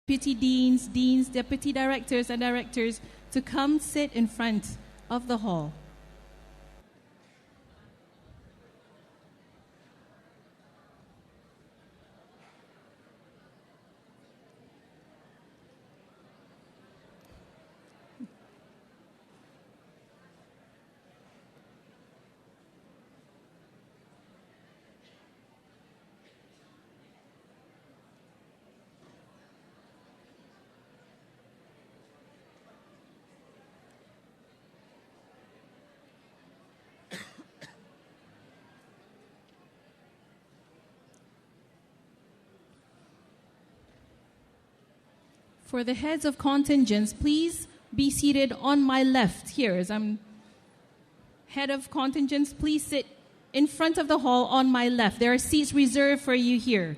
deputy deans, deans, deputy directors, and directors to come sit in front of the hall. For the heads of contingents, please be seated on my left here. As I'm head of contingents, please sit in front of the hall on my left. There are seats reserved for you here.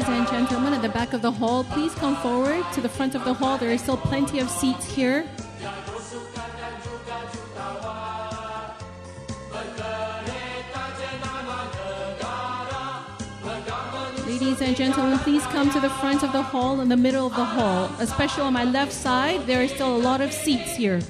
Ladies and gentlemen, at the back of the hall, please come forward to the front of the hall. There is still plenty of seats here. Ladies and gentlemen, please come to the front of the hall, in the middle of the hall. Especially on my left side, there is still a lot of seats here.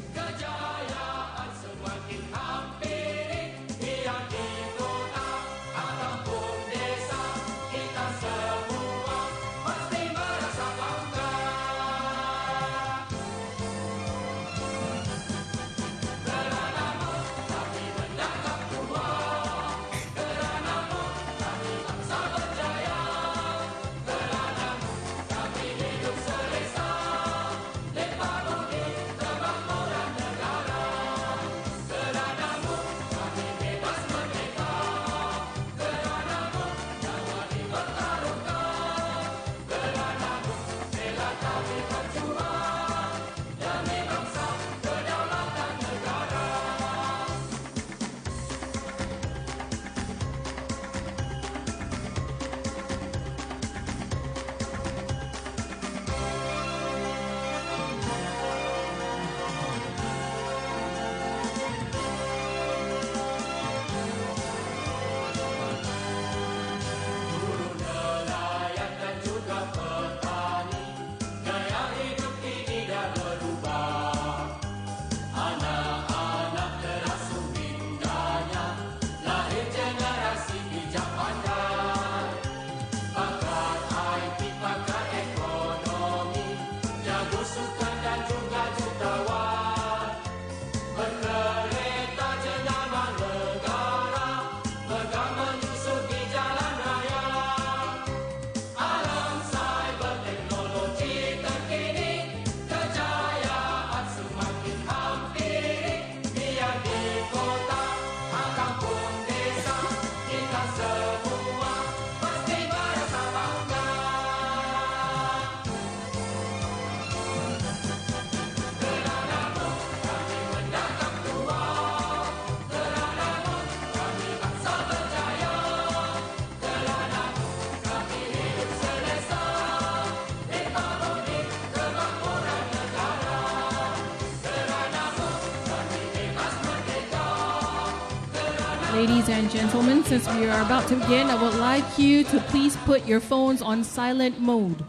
Ladies and gentlemen, since we are about to begin, I would like you to please put your phones on silent mode.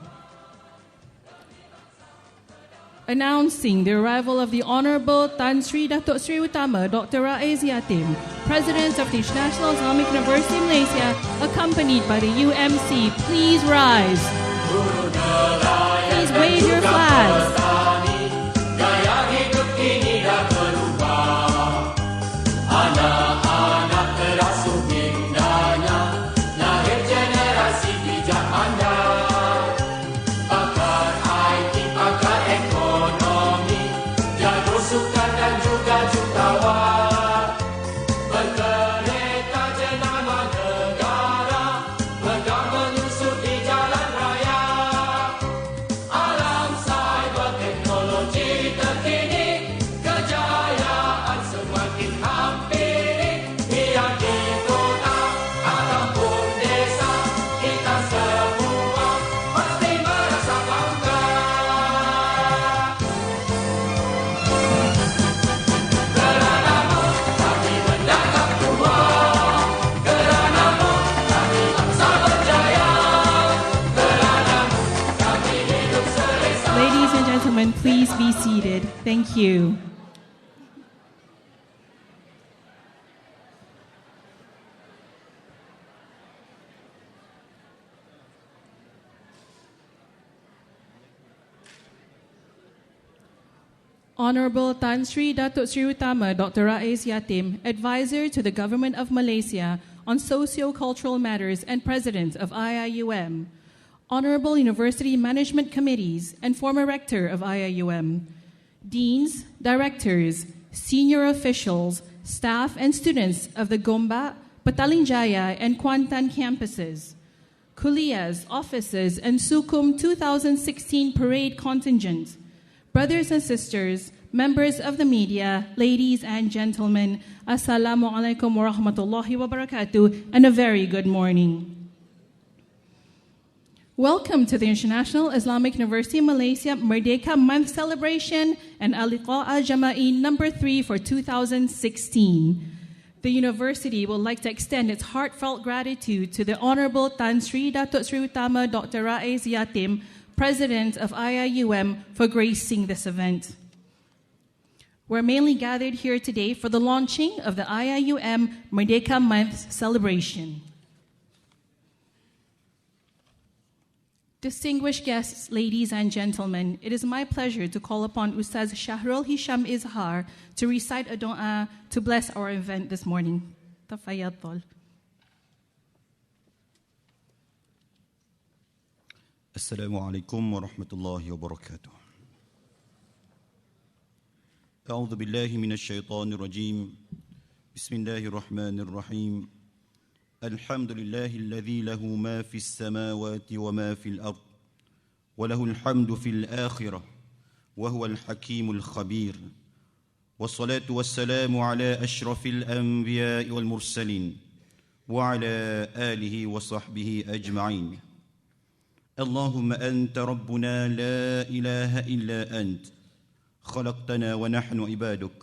Announcing the arrival of the Honorable Tan Sri Datuk Sri Utama Dr. Rais Yatim, President of the International Islamic University of Malaysia, accompanied by the UMC. Please rise. Please wave your flags. Please be seated. Thank you. Honorable Tan Sri Datuk Sri Utama Dr. Rais Yatim, Advisor to the Government of Malaysia on Socio-Cultural Matters and President of IIUM. Honorable University Management Committees and former Rector of IIUM, Deans, Directors, Senior Officials, Staff and students of the Gombak, Petaling Jaya and Kuantan campuses, Kuliahs, Offices and Sukum 2016 Parade Contingent, brothers and sisters, members of the media, ladies and gentlemen, Assalamu alaikum wa rahmatullahi wa barakatuh, and a very good morning. Welcome to the International Islamic University Malaysia Merdeka Month Celebration and Al-Liqa Al-Jama'i number 3 for 2016. The university would like to extend its heartfelt gratitude to the Honorable Tan Sri Datuk Sri Utama Dr. Raiz Yatim, President of IIUM, for gracing this event. We're mainly gathered here today for the launching of the IIUM Merdeka Month celebration. Distinguished guests, ladies and gentlemen, it is my pleasure to call upon Ustaz Shahrul Hisham Izhar to recite a dua to bless our event this morning. Tafayyadul. Assalamu alaikum wa rahmatullahi wa barakatuh. A'udhu billahi minash shaitanir rajim. Bismillahir rahmanir rahim. الحمد لله الذي له ما في السماوات وما في الأرض وله الحمد في الآخرة وهو الحكيم الخبير والصلاة والسلام على أشرف الأنبياء والمرسلين وعلى آله وصحبه أجمعين. اللهم أنت ربنا لا إله إلا أنت خلقتنا ونحن عبادك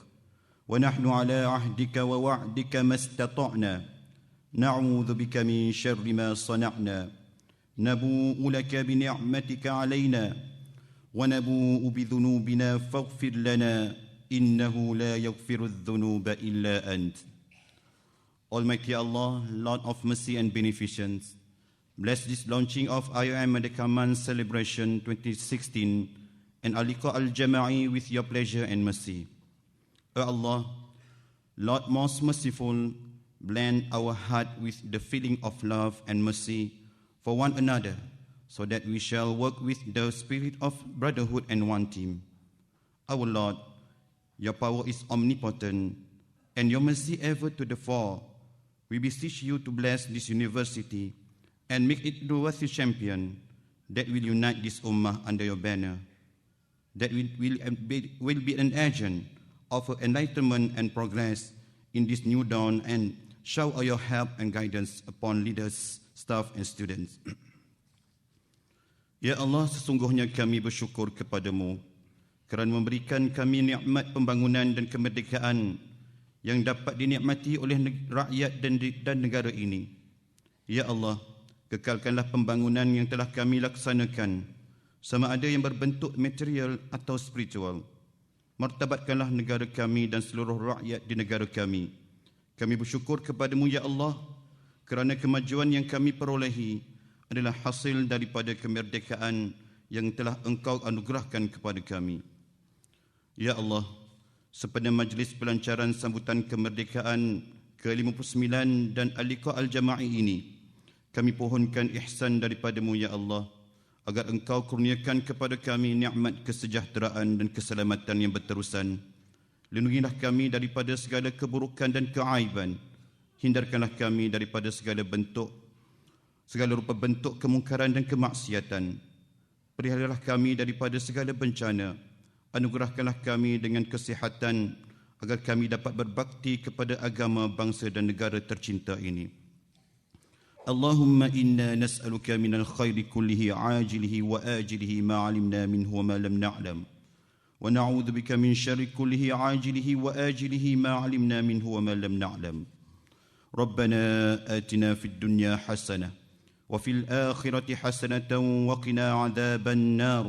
ونحن على عهدك ووعدك ما استطعنا نعوذ بك من شر ما صنعنا نبوء لك بنعمتك علينا ونبوء بذنوبنا فاغفر لنا إنه لا يغفر الذنوب إلا أنت. Almighty Allah, Lord of mercy and beneficence, bless this launching of IIUM Merdeka Month Celebration 2016 and Al-Liqa Al-Jama'i with your pleasure and mercy. O Allah, Lord most merciful, blend our heart with the feeling of love and mercy for one another, so that we shall work with the spirit of brotherhood and one team. Our Lord, your power is omnipotent, and your mercy ever to the fore. We beseech you to bless this university and make it the worthy champion that will unite this ummah under your banner, that will be an agent of enlightenment and progress in this new dawn, and shower your help and guidance upon leaders, staff and students. Ya Allah, sesungguhnya kami bersyukur kepadamu kerana memberikan kami nikmat pembangunan dan kemerdekaan yang dapat dinikmati oleh rakyat dan negara ini. Ya Allah, kekalkanlah pembangunan yang telah kami laksanakan, sama ada yang berbentuk material atau spiritual. Martabatkanlah negara kami dan seluruh rakyat di negara kami. Kami bersyukur kepadamu, Ya Allah, kerana kemajuan yang kami perolehi adalah hasil daripada kemerdekaan yang telah Engkau anugerahkan kepada kami. Ya Allah, sepada majlis pelancaran sambutan kemerdekaan ke-59 dan Al-Liqa Al-Jama'i ini, kami pohonkan ihsan daripadamu, Ya Allah, agar Engkau kurniakan kepada kami nikmat kesejahteraan dan keselamatan yang berterusan. Lindungilah kami daripada segala keburukan dan keaiban. Hindarkanlah kami daripada segala rupa bentuk kemungkaran dan kemaksiatan. Peliharalah kami daripada segala bencana. Anugerahkanlah kami dengan kesihatan agar kami dapat berbakti kepada agama, bangsa dan negara tercinta ini. Allahumma inna nas'aluka minal khairi kullihi ajilihi wa ajilihi ma alimna minhu wa ma lam na'lam. ونعوذ بك من شر كله عاجله وآجله ما علمنا منه وما لم نعلم. ربنا آتنا في الدنيا حسنة وفي الآخرة حسنة وقنا عذاب النار.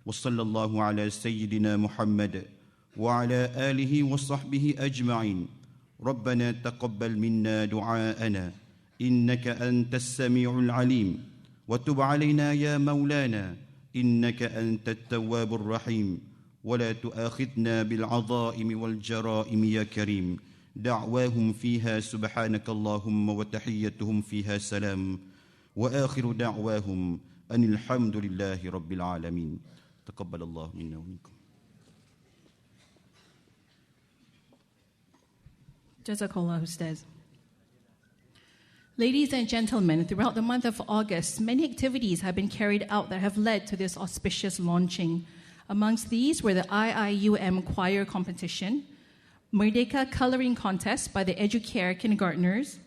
وصلى الله على سيدنا محمد وعلى آله وصحبه أجمعين. ربنا تقبل منا دعاءنا إنك أنت السميع العليم وتب علينا يا مولانا إنك أنت التواب الرحيم. ولا تؤاخذنا بالعظائم والجرائم يا كريم. دعواهم فيها سبحانك اللهم وتحيتهم فيها سلام وآخر دعواهم أن الحمد لله رب العالمين. تقبل الله منا ومنكم. Jazakallah, Ustaz. Ladies and gentlemen, throughout the month of August, many activities have been carried out that have led to this auspicious launching. Amongst these were the IIUM Choir Competition, Merdeka Coloring Contest by the Educare kindergartners,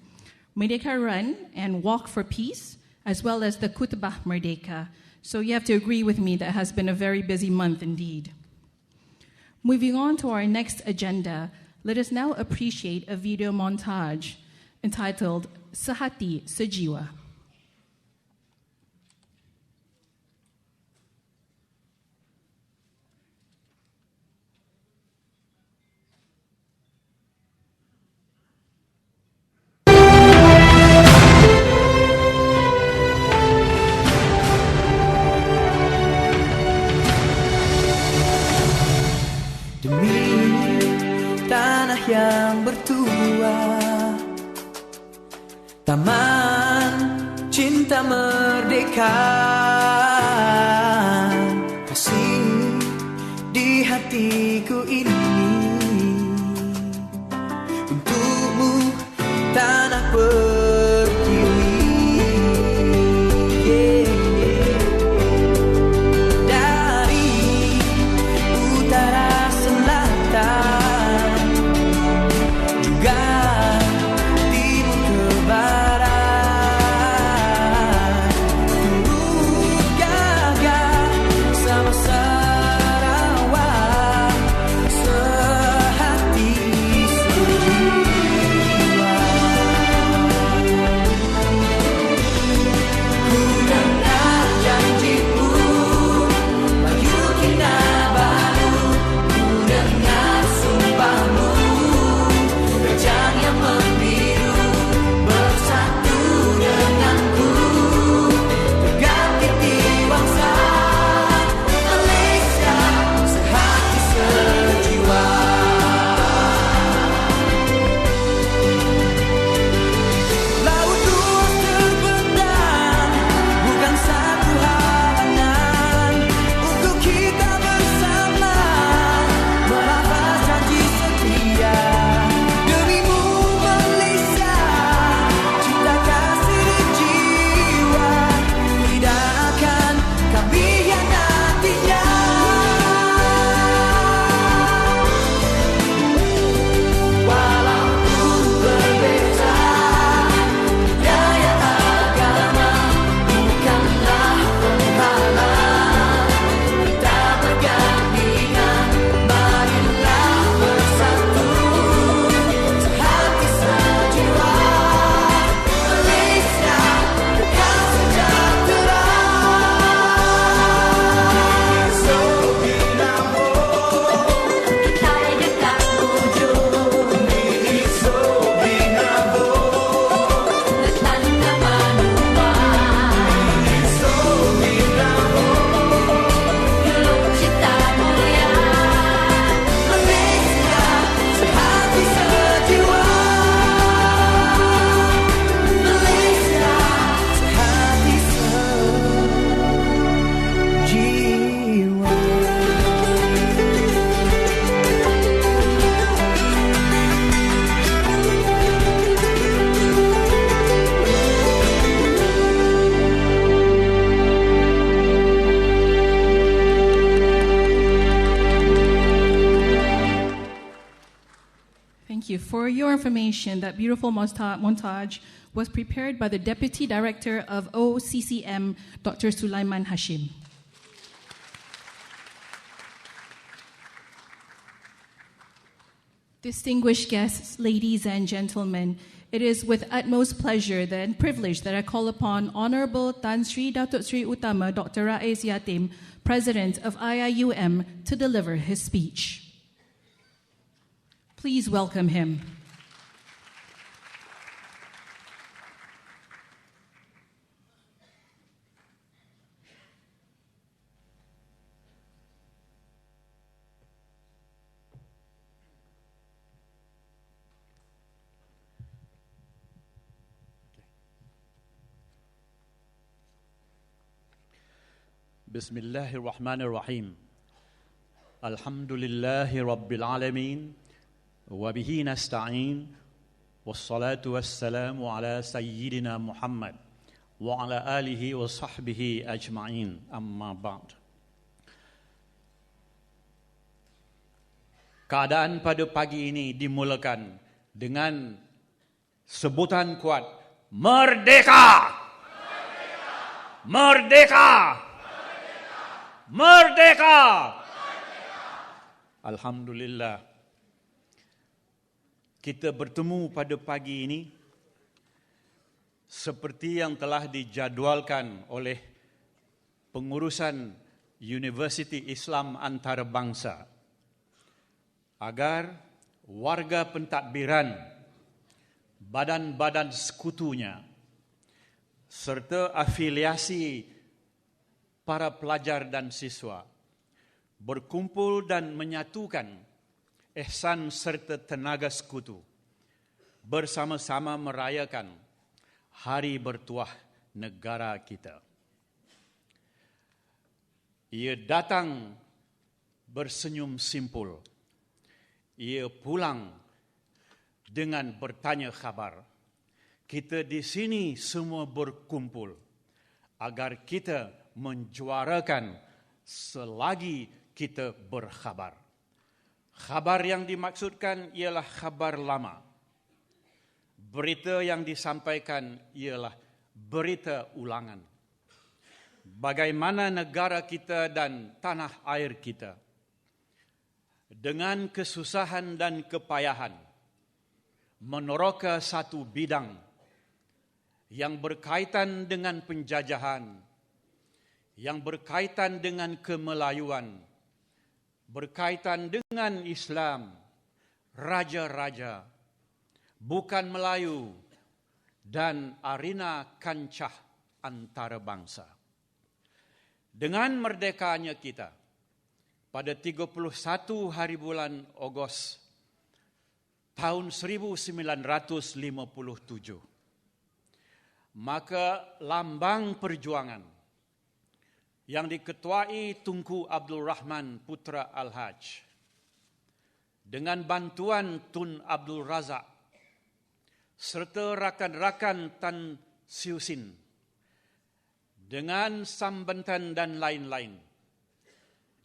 Merdeka Run and Walk for Peace, as well as the Khutbah Merdeka. So you have to agree with me that it has been a very busy month indeed. Moving on to our next agenda, let us now appreciate a video montage entitled Sehati Sejiwa. Yang bertuah, taman cinta merdeka, kasih di hatiku ini untukmu tanah pertiwi. Dari utara selatan For your information, that beautiful montage was prepared by the Deputy Director of OCCM, Dr. Sulaiman Hashim. Distinguished guests, ladies and gentlemen, it is with utmost pleasure and privilege that I call upon Honorable Tan Sri Datuk Sri Utama Dr. Rais Yatim, President of IIUM, to deliver his speech. Please welcome him. Bismillahirrahmanirrahim. Alhamdulillahi Rabbil Alamin. Wabihi nasta'in. Wassalatu wassalamu ala Sayyidina Muhammad wa ala alihi wa sahbihi ajma'in. Amma ba'd. Keadaan pada pagi ini dimulakan dengan sebutan kuat Merdeka! Merdeka! Merdeka! Merdeka! Alhamdulillah. Kita bertemu pada pagi ini seperti yang telah dijadualkan oleh pengurusan Universiti Islam Antarabangsa agar warga pentadbiran, badan-badan sekutunya serta afiliasi para pelajar dan siswa berkumpul dan menyatukan ihsan serta tenaga sekutu bersama-sama merayakan Hari Bertuah negara kita. Ia datang bersenyum simpul. Ia pulang dengan bertanya khabar. Kita di sini semua berkumpul agar kita menjuarakan selagi kita berkhabar. Khabar yang dimaksudkan ialah khabar lama. Berita yang disampaikan ialah berita ulangan. Bagaimana negara kita dan tanah air kita dengan kesusahan dan kepayahan meneroka satu bidang yang berkaitan dengan penjajahan, yang berkaitan dengan kemelayuan, berkaitan dengan Islam, raja-raja, bukan Melayu, dan arena kancah antarabangsa. Dengan merdekanya kita pada 31 hari bulan Ogos tahun 1957, maka lambang perjuangan yang diketuai Tunku Abdul Rahman Putra Al-Haj dengan bantuan Tun Abdul Razak serta rakan-rakan Tan Siusin dengan Sambantan dan lain-lain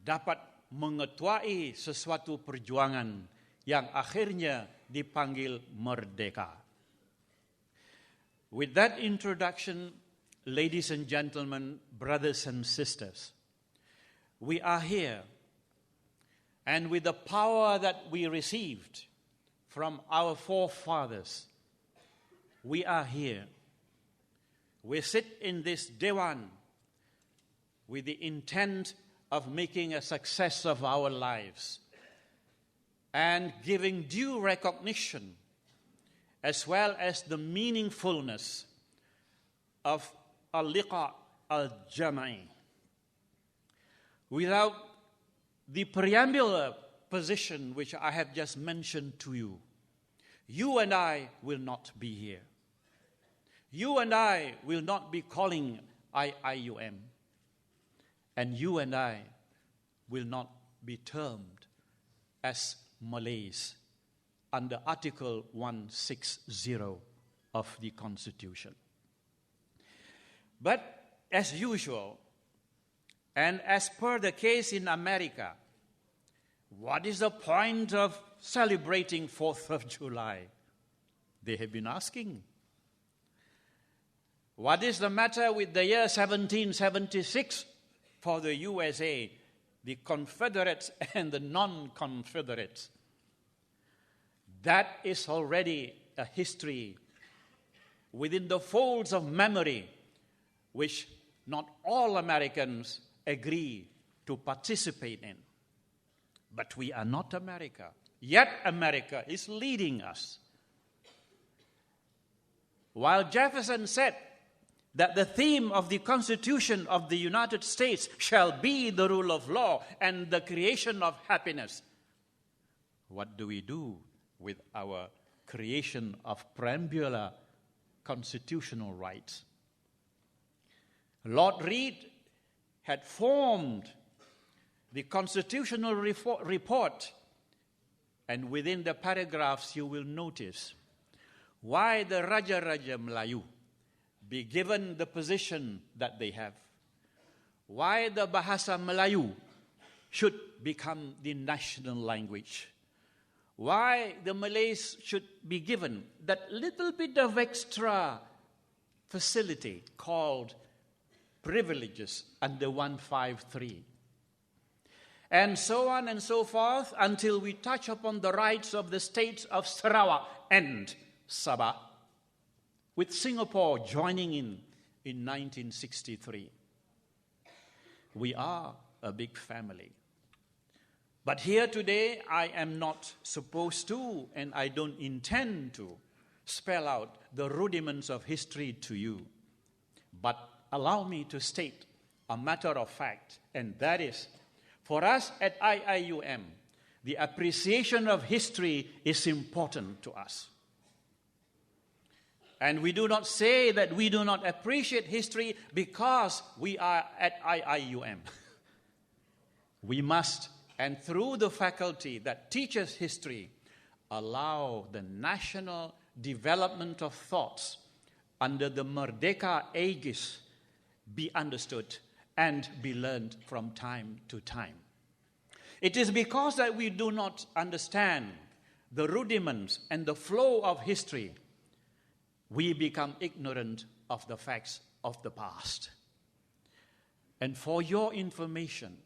dapat mengetuai sesuatu perjuangan yang akhirnya dipanggil merdeka. With that introduction, ladies and gentlemen, brothers and sisters, we are here, and with the power that we received from our forefathers, we are here. We sit in this Dewan with the intent of making a success of our lives and giving due recognition as well as the meaningfulness of al-liqa al-jama'i. Without the preambular position which I have just mentioned to you, you and I will not be here. You and I will not be calling IIUM. And you and I will not be termed as Malays under Article 160 of the Constitution. But as usual, and as per the case in America, what is the point of celebrating 4th of July? They have been asking. What is the matter with the year 1776 for the USA, the Confederates and the non-Confederates? That is already a history within the folds of memory which not all Americans agree to participate in. But we are not America. Yet America is leading us. While Jefferson said that the theme of the Constitution of the United States shall be the rule of law and the creation of happiness, what do we do with our creation of preambular constitutional rights? Lord Reed had formed the constitutional report, and within the paragraphs you will notice why the Raja-Raja Melayu be given the position that they have, why the Bahasa Melayu should become the national language, why the Malays should be given that little bit of extra facility called privileges under 153. And so on and so forth until we touch upon the rights of the states of Sarawak and Sabah, with Singapore joining in 1963. We are a big family. But here today, I am not supposed to, and I don't intend to, spell out the rudiments of history to you. But allow me to state a matter of fact, and that is, for us at IIUM, the appreciation of history is important to us. And we do not say that we do not appreciate history because we are at IIUM. We must, and through the faculty that teaches history, allow the national development of thoughts under the Merdeka aegis be understood and be learned from time to time. It is because that we do not understand the rudiments and the flow of history, we become ignorant of the facts of the past. And for your information,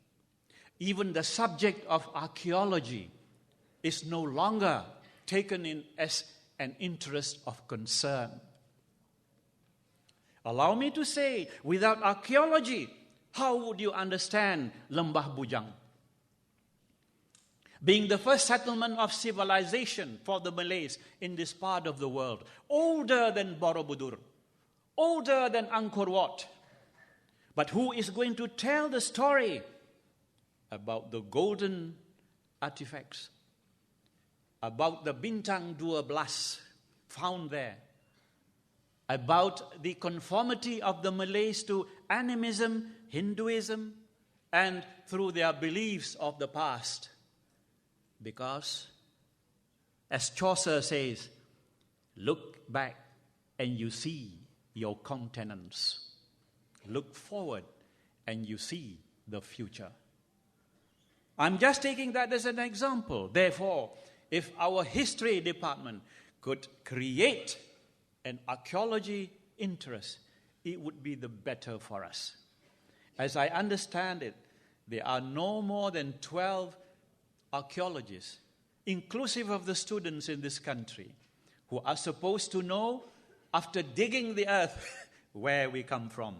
even the subject of archaeology is no longer taken in as an interest of concern. Allow me to say, without archaeology, how would you understand Lembah Bujang? Being the first settlement of civilization for the Malays in this part of the world, older than Borobudur, older than Angkor Wat. But who is going to tell the story about the golden artifacts, about the Bintang 12 found there, about the conformity of the Malays to animism, Hinduism, and through their beliefs of the past? Because, as Chaucer says, look back and you see your countenance. Look forward and you see the future. I'm just taking that as an example. Therefore, if our history department could create an archaeology interest, it would be the better for us. As I understand it, there are no more than 12 archaeologists, inclusive of the students in this country, who are supposed to know, after digging the earth, where we come from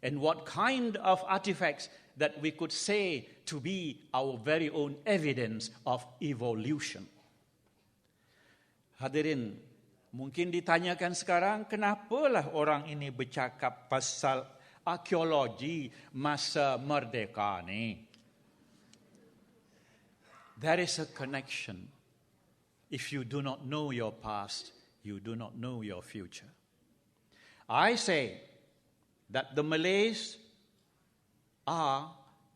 and what kind of artifacts that we could say to be our very own evidence of evolution. Hadirin, mungkin ditanyakan sekarang, kenapalah orang ini bercakap pasal arkeologi masa merdeka ni? There is a connection. If you do not know your past, you do not know your future. I say that the Malays are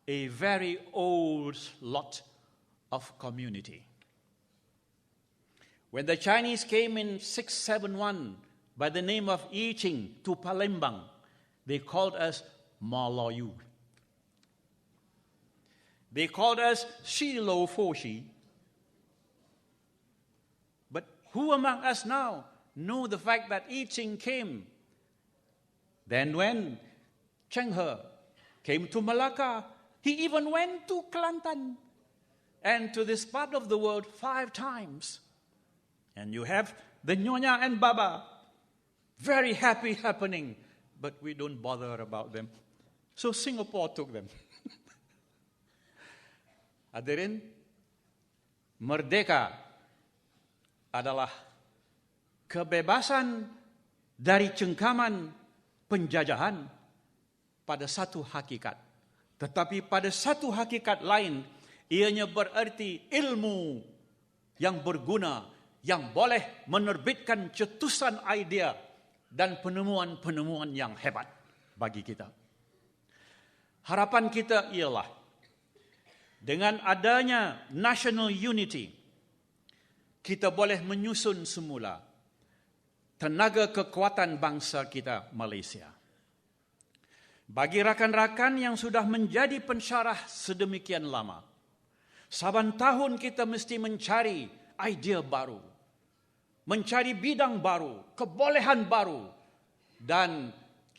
a very old lot of community. When the Chinese came in 671 by the name of I Ching to Palembang, they called us Malayu. They called us Shilo Foshi. But who among us now know the fact that I Ching came? Then when Cheng He came to Malacca, he even went to Kelantan and to this part of the world 5 times. And you have the Nyonya and Baba, very happy happening, but we don't bother about them. So Singapore took them. Hadirin, merdeka adalah kebebasan dari cengkaman penjajahan pada satu hakikat. Tetapi pada satu hakikat lain, ianya bererti ilmu yang berguna, yang boleh menerbitkan cetusan idea dan penemuan-penemuan yang hebat bagi kita. Harapan kita ialah dengan adanya national unity, kita boleh menyusun semula tenaga kekuatan bangsa kita Malaysia. Bagi rakan-rakan yang sudah menjadi pensyarah sedemikian lama, saban tahun kita mesti mencari idea baru, mencari bidang baru, kebolehan baru, dan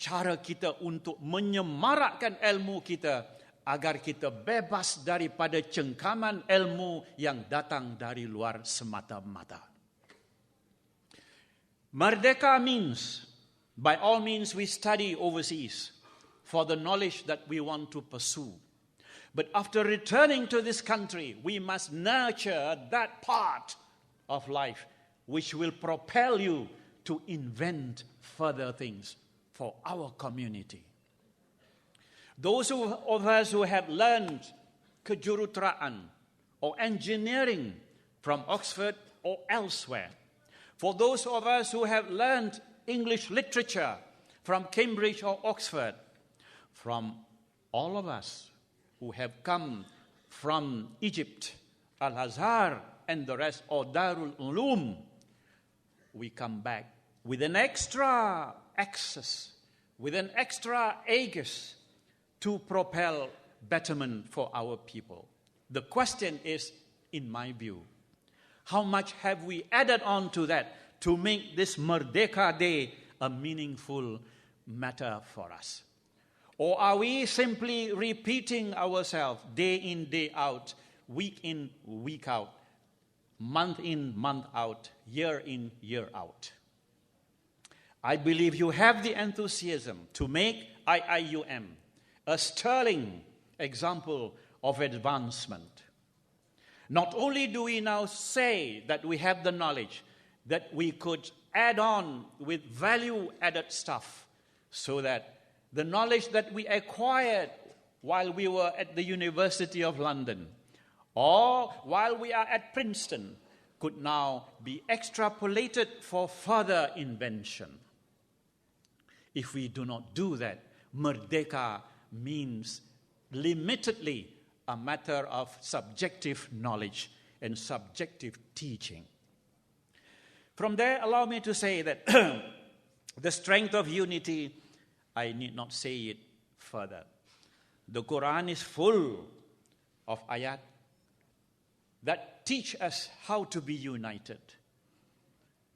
cara kita untuk menyemarakkan ilmu kita agar kita bebas daripada cengkaman ilmu yang datang dari luar semata-mata. Merdeka means, by all means, we study overseas for the knowledge that we want to pursue. But after returning to this country, we must nurture that part of life which will propel you to invent further things for our community. Those of us who have learned kejuruteraan or engineering from Oxford or elsewhere, for those of us who have learned English literature from Cambridge or Oxford, from all of us who have come from Egypt, Al-Azhar, and the rest, or Darul Ulum, we come back with an extra access, with an extra aegis to propel betterment for our people. The question is, in my view, how much have we added on to that to make this Merdeka Day a meaningful matter for us? Or are we simply repeating ourselves day in, day out, week in, week out, month in, month out, year in, year out? I believe you have the enthusiasm to make IIUM a sterling example of advancement. Not only do we now say that we have the knowledge, that we could add on with value-added stuff so that the knowledge that we acquired while we were at the University of London or while we are at Princeton could now be extrapolated for further invention. If we do not do that, Merdeka means limitedly a matter of subjective knowledge and subjective teaching. From there, allow me to say that the strength of unity, I need not say it further. The Quran is full of ayat that teach us how to be united.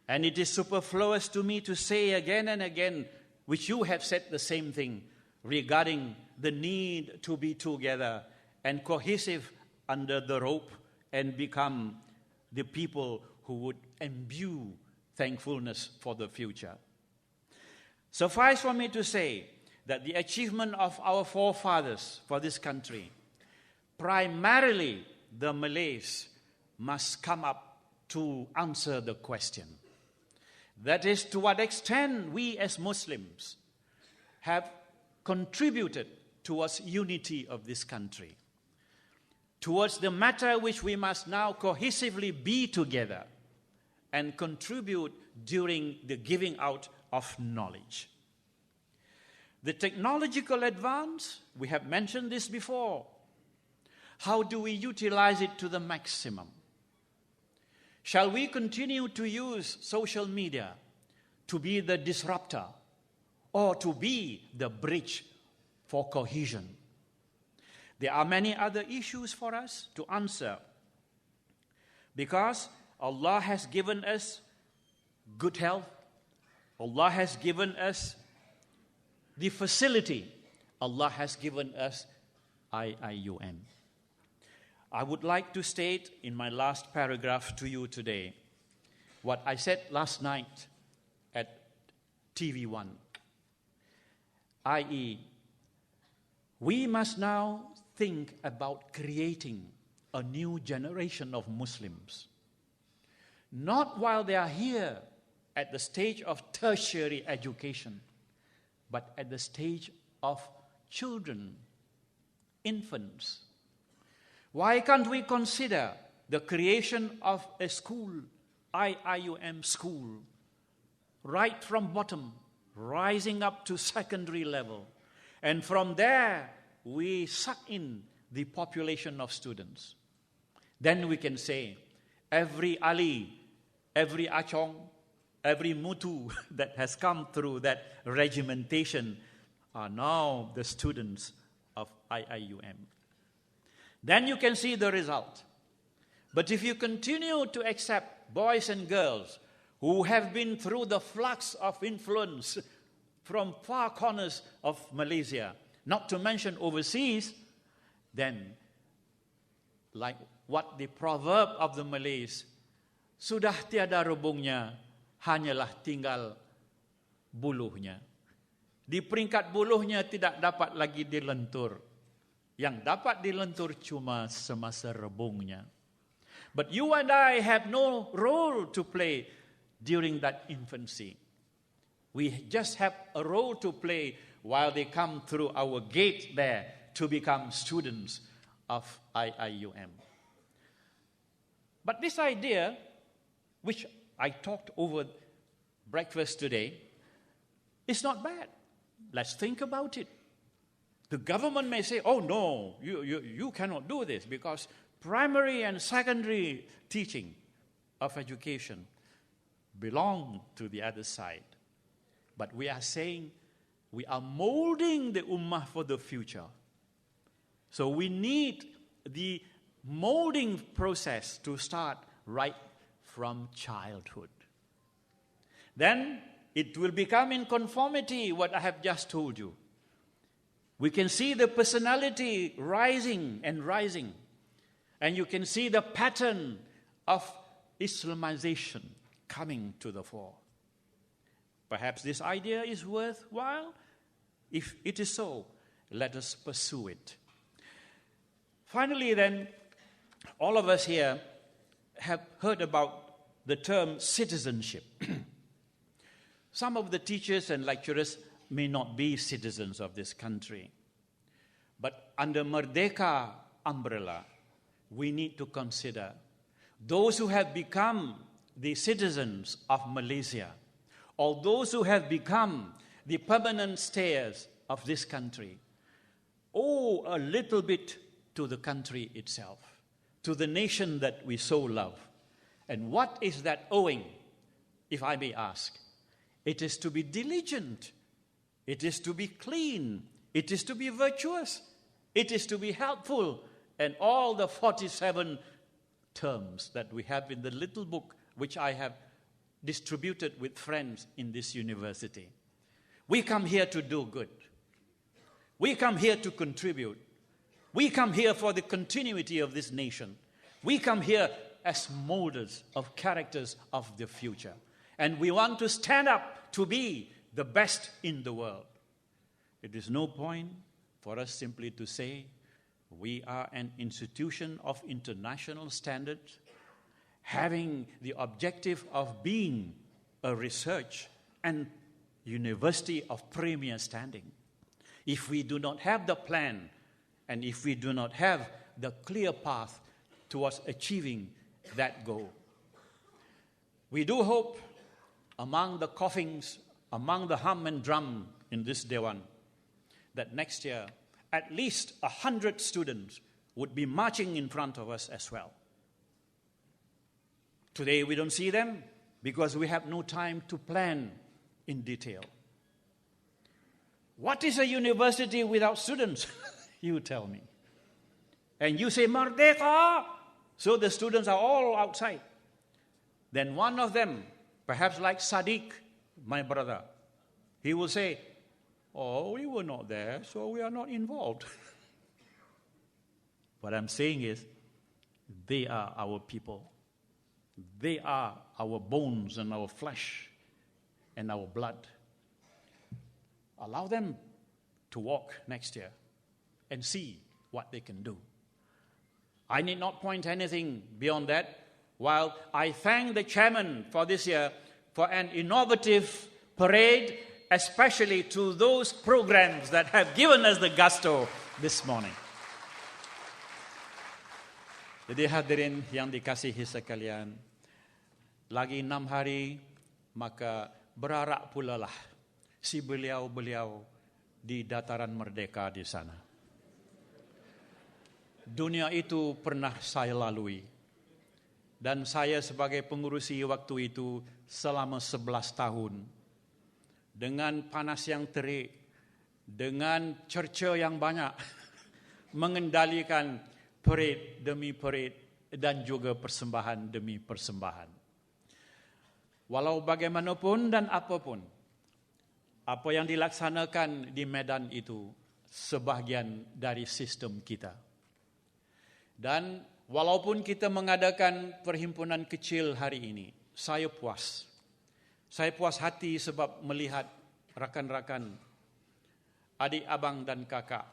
And it is superfluous to me to say again and again, which you have said the same thing, regarding the need to be together and cohesive under the rope and become the people who would imbue thankfulness for the future. Suffice for me to say that the achievement of our forefathers for this country, primarily the Malays, must come up to answer the question. That is, to what extent we as Muslims have contributed towards unity of this country, towards the matter which we must now cohesively be together and contribute during the giving out of knowledge. The technological advance, we have mentioned this before. How do we utilize it to the maximum? Shall we continue to use social media to be the disruptor or to be the bridge for cohesion? There are many other issues for us to answer because Allah has given us good health. Allah has given us the facility. Allah has given us IIUM. I would like to state in my last paragraph to you today what I said last night at TV1, i.e., we must now think about creating a new generation of Muslims, not while they are here at the stage of tertiary education, but at the stage of children, infants. Why can't we consider the creation of a school, IIUM school, right from bottom, rising up to secondary level, and from there we suck in the population of students? Then we can say every Ali, every Achong, every Mutu that has come through that regimentation are now the students of IIUM. Then you can see the result. But if you continue to accept boys and girls who have been through the flux of influence from far corners of Malaysia, not to mention overseas, then like what the proverb of the Malays, sudah tiada rebungnya, hanyalah tinggal buluhnya. Di peringkat buluhnya tidak dapat lagi dilentur. Yang dapat dilentur cuma semasa rebungnya. But you and I have no role to play during that infancy. We just have a role to play while they come through our gate there to become students of IIUM. But this idea, which I talked over breakfast today, is not bad. Let's think about it. The government may say, oh no, you cannot do this because primary and secondary teaching of education belong to the other side. But we are saying we are molding the ummah for the future. So we need the molding process to start right from childhood. Then it will become in conformity what I have just told you. We can see the personality rising and rising. And you can see the pattern of Islamization coming to the fore. Perhaps this idea is worthwhile. If it is so, let us pursue it. Finally then, all of us here have heard about the term citizenship. Some of the teachers and lecturers may not be citizens of this country. But under Merdeka umbrella, we need to consider those who have become the citizens of Malaysia, or those who have become the permanent stayers of this country, owe a little bit to the country itself, to the nation that we so love. And what is that owing, if I may ask? It is to be diligent. It is to be clean. It is to be virtuous. It is to be helpful. And all the 47 terms that we have in the little book which I have distributed with friends in this university. We come here to do good. We come here to contribute. We come here for the continuity of this nation. We come here as molders of characters of the future. And we want to stand up to be the best in the world. It is no point for us simply to say we are an institution of international standards, having the objective of being a research and university of premier standing. If we do not have the plan, and if we do not have the clear path towards achieving that goal. We do hope among the coughings, among the hum and drum in this Dewan, that next year at least 100 students would be marching in front of us as well. Today we don't see them because we have no time to plan in detail. What is a university without students? You tell me. And you say, Merdeka! So the students are all outside. Then one of them, perhaps like Sadiq, my brother, he will say, oh, we were not there, so we are not involved. What I'm saying is, they are our people. They are our bones and our flesh and our blood. Allow them to walk next year and see what they can do. I need not point anything beyond that. While I thank the chairman for this year for an innovative parade, especially to those programs that have given us the gusto this morning. Jadi hadirin yang dikasihi sekalian, lagi 6 hari, maka berarak pula lah si beliau-beliau di dataran merdeka di sana. Dunia itu pernah saya lalui. Dan saya sebagai pengurusi waktu itu selama 11 tahun. Dengan panas yang terik, dengan cerca yang banyak, mengendalikan parade demi parade dan juga persembahan demi persembahan. Walau bagaimanapun dan apapun, Apa yang dilaksanakan di Medan itu sebahagian dari sistem kita. Dan walaupun kita mengadakan perhimpunan kecil hari ini, saya puas. Saya puas hati sebab melihat rakan-rakan, adik abang dan kakak,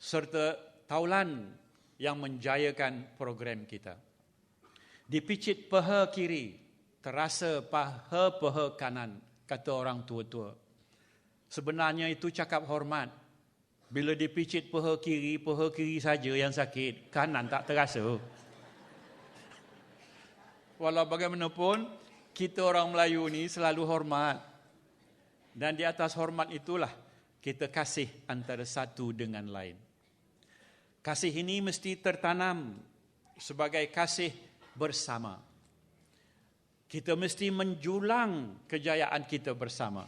serta taulan yang menjayakan program kita. Dipicit paha kiri, terasa paha kanan, kata orang tua-tua. Sebenarnya itu cakap hormat. Bila dipicit paha kiri saja yang sakit, kanan tak terasa. Walau bagaimanapun, kita orang Melayu ni selalu hormat. Dan di atas hormat itulah kita kasih antara satu dengan lain. Kasih ini mesti tertanam sebagai kasih bersama. Kita mesti menjulang kejayaan kita bersama.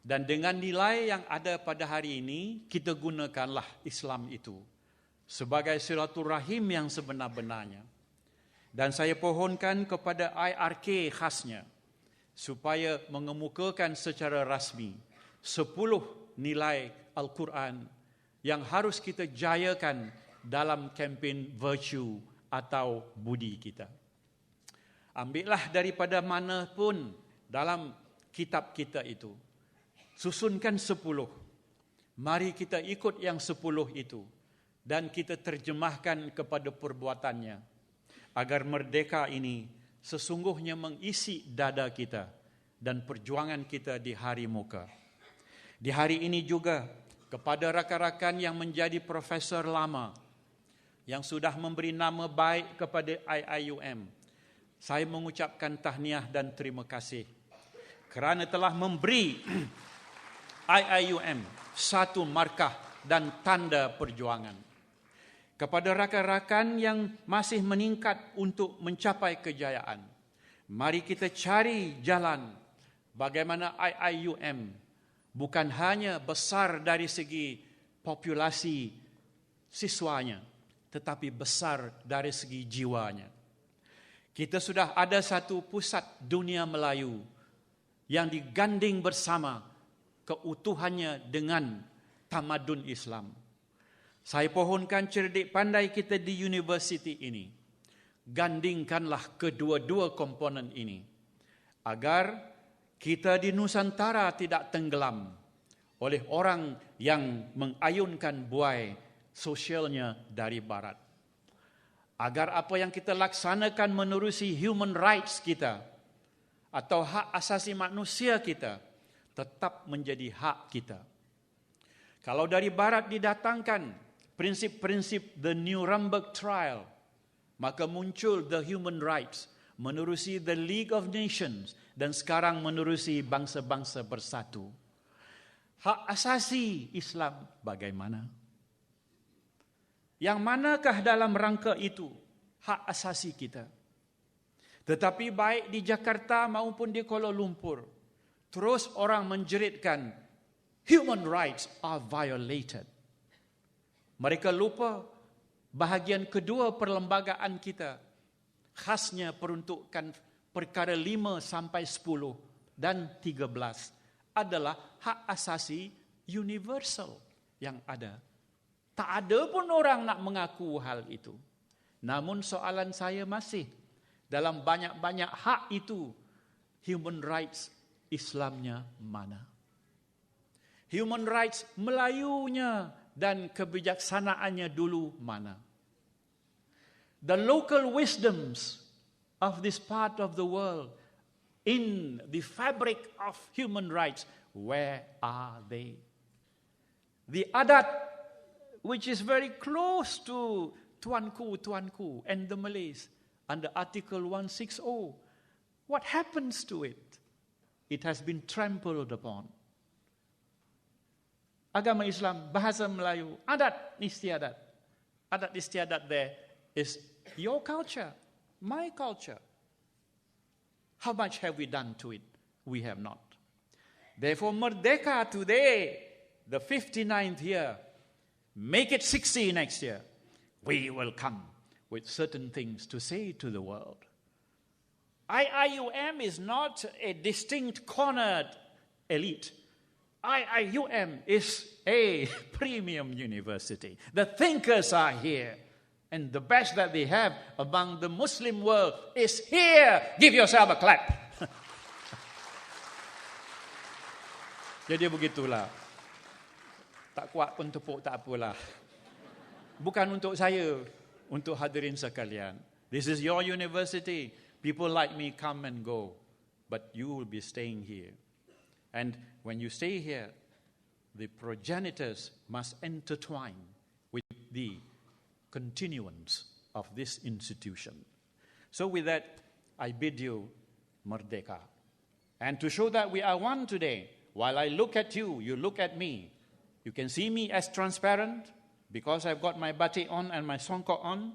Dan dengan nilai yang ada pada hari ini, kita gunakanlah Islam itu sebagai silaturahim yang sebenar-benarnya. Dan saya pohonkan kepada IRK khasnya, supaya mengemukakan secara rasmi 10 nilai Al-Quran yang harus kita jayakan dalam kempen virtue atau budi kita. Ambillah daripada mana pun dalam kitab kita itu. Susunkan 10. Mari kita ikut yang 10 itu dan kita terjemahkan kepada perbuatannya agar merdeka ini sesungguhnya mengisi dada kita dan perjuangan kita di hari muka. Di hari ini juga kepada rakan-rakan yang menjadi profesor lama yang sudah memberi nama baik kepada IIUM, saya mengucapkan tahniah dan terima kasih kerana telah memberi IIUM satu markah dan tanda perjuangan. Kepada rakan-rakan yang masih meningkat untuk mencapai kejayaan, mari kita cari jalan bagaimana IIUM bukan hanya besar dari segi populasi siswanya, tetapi besar dari segi jiwanya. Kita sudah ada satu pusat dunia Melayu yang diganding bersama keutuhannya dengan tamadun Islam. Saya pohonkan cerdik pandai kita di universiti ini. Gandingkanlah kedua-dua komponen ini agar kita di Nusantara tidak tenggelam oleh orang yang mengayunkan buai sosialnya dari barat. Agar apa yang kita laksanakan menerusi human rights kita atau hak asasi manusia kita tetap menjadi hak kita. Kalau dari barat didatangkan prinsip-prinsip the Nuremberg trial, maka muncul the human rights menerusi the League of Nations dan sekarang menerusi bangsa-bangsa bersatu. Hak asasi Islam bagaimana? Yang manakah dalam rangka itu hak asasi kita? Tetapi baik di Jakarta maupun di Kuala Lumpur, terus orang menjeritkan human rights are violated. Mereka lupa bahagian kedua perlembagaan kita, khasnya peruntukan perkara 5 sampai 10 dan 13 adalah hak asasi universal yang ada. Tak ada pun orang nak mengaku hal itu. Namun soalan saya masih, dalam banyak-banyak hak itu, human rights Islamnya mana? Human rights Melayunya dan kebijaksanaannya dulu mana? The local wisdoms of this part of the world in the fabric of human rights, where are they? The adat, which is very close to Tuanku and the Malays under Article 160, what happens to it? It has been trampled upon. Agama Islam, bahasa Melayu, adat istiadat. Adat istiadat there is your culture, my culture. How much have we done to it? We have not. Therefore, Merdeka today, the 59th year, make it 60 next year. We will come with certain things to say to the world. IIUM is not a distinct cornered elite IIUM is a premium university. The thinkers are here. And the best that they have among the Muslim world is here. Give yourself a clap. Jadi begitulah. Tak kuat pun tepuk tak apalah. Bukan untuk saya, untuk hadirin sekalian. This is your university. People like me come and go. But you will be staying here. And when you stay here, the progenitors must intertwine with the continuance of this institution. So with that, I bid you Merdeka. And to show that we are one today, while I look at you, you look at me. You can see me as transparent because I've got my batik on and my songkok on.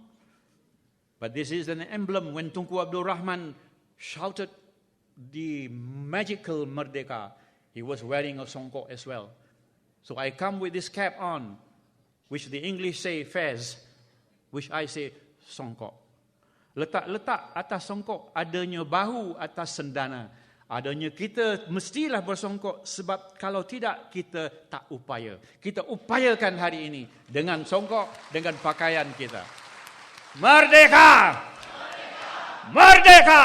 But this is an emblem. When Tunku Abdul Rahman shouted the magical Merdeka, he was wearing a songkok as well. So I come with this cap on, which the English say fez, which I say songkok. Letak-letak atas songkok, adanya bahu atas sendana. Adanya kita mestilah bersongkok sebab kalau tidak kita tak upaya. Kita upayakan hari ini dengan songkok, dengan pakaian kita. Merdeka! Merdeka!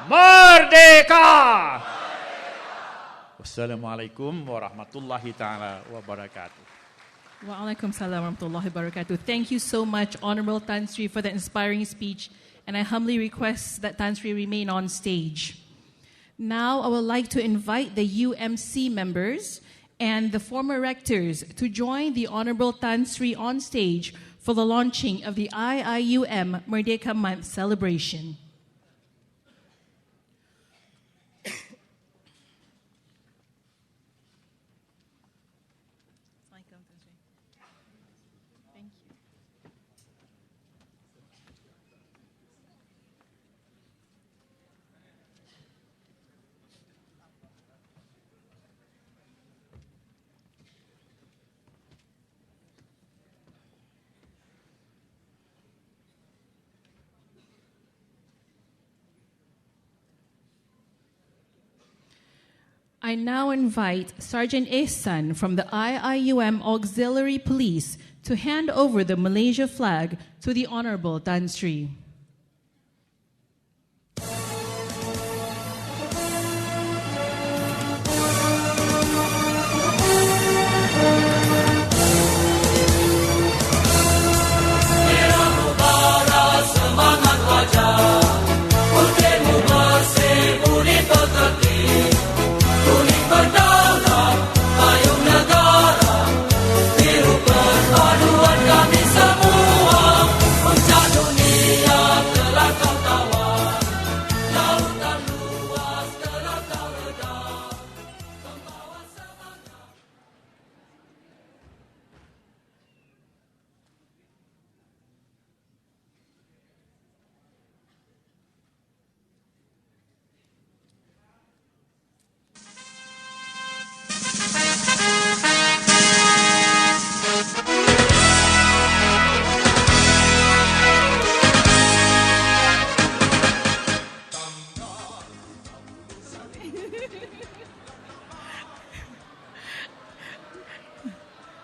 Merdeka! Wassalamualaikum warahmatullahi taala wabarakatuh. Waalaikum salam warahmatullahi wabarakatuh. Thank you so much, Honorable Tan Sri, for the inspiring speech, and I humbly request that Tan Sri remain on stage. Now, I would like to invite the UMC members and the former rectors to join the Honorable Tan Sri on stage for the launching of the IIUM Merdeka Month celebration. I now invite Sergeant Ehsan from the IIUM Auxiliary Police to hand over the Malaysia flag to the Honorable Tan Sri.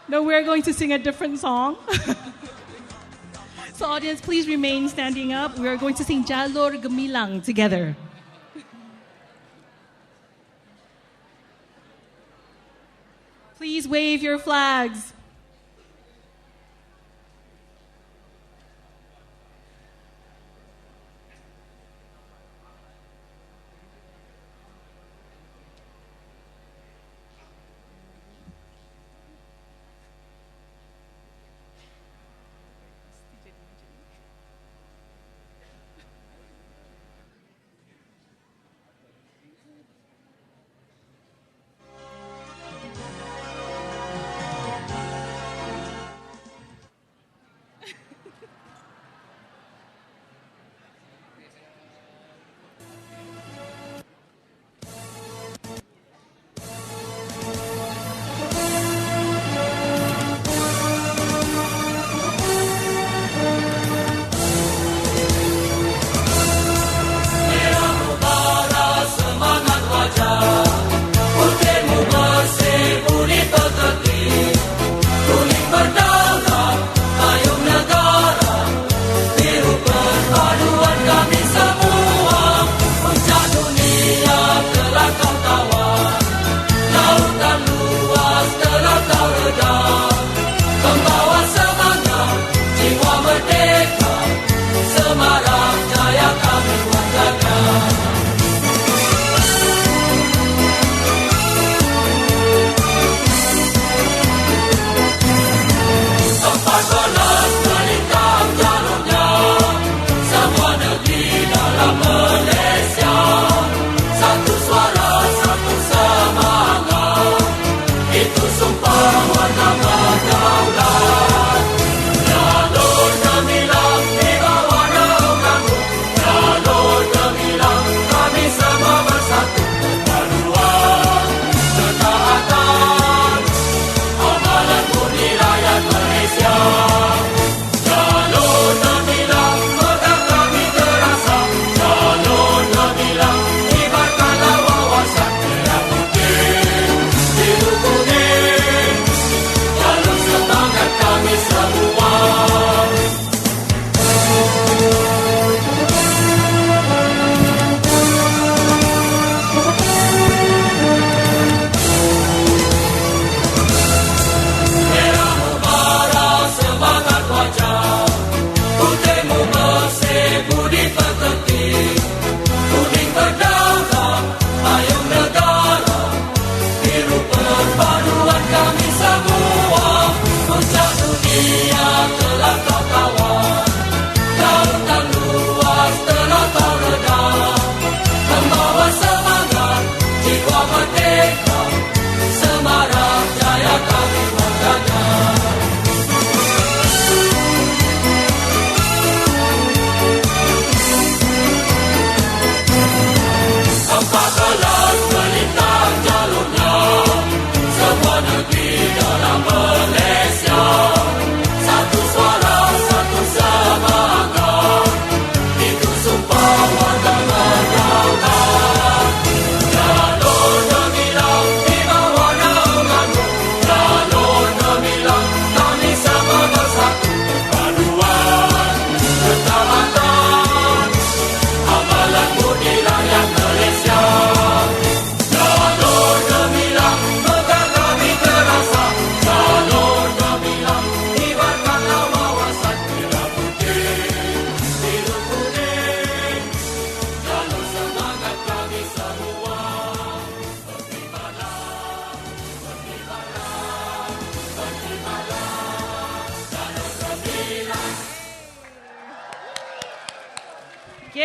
No, we're going to sing a different song. So audience, please remain standing up. We are going to sing Jalur Gemilang together. Please wave your flags.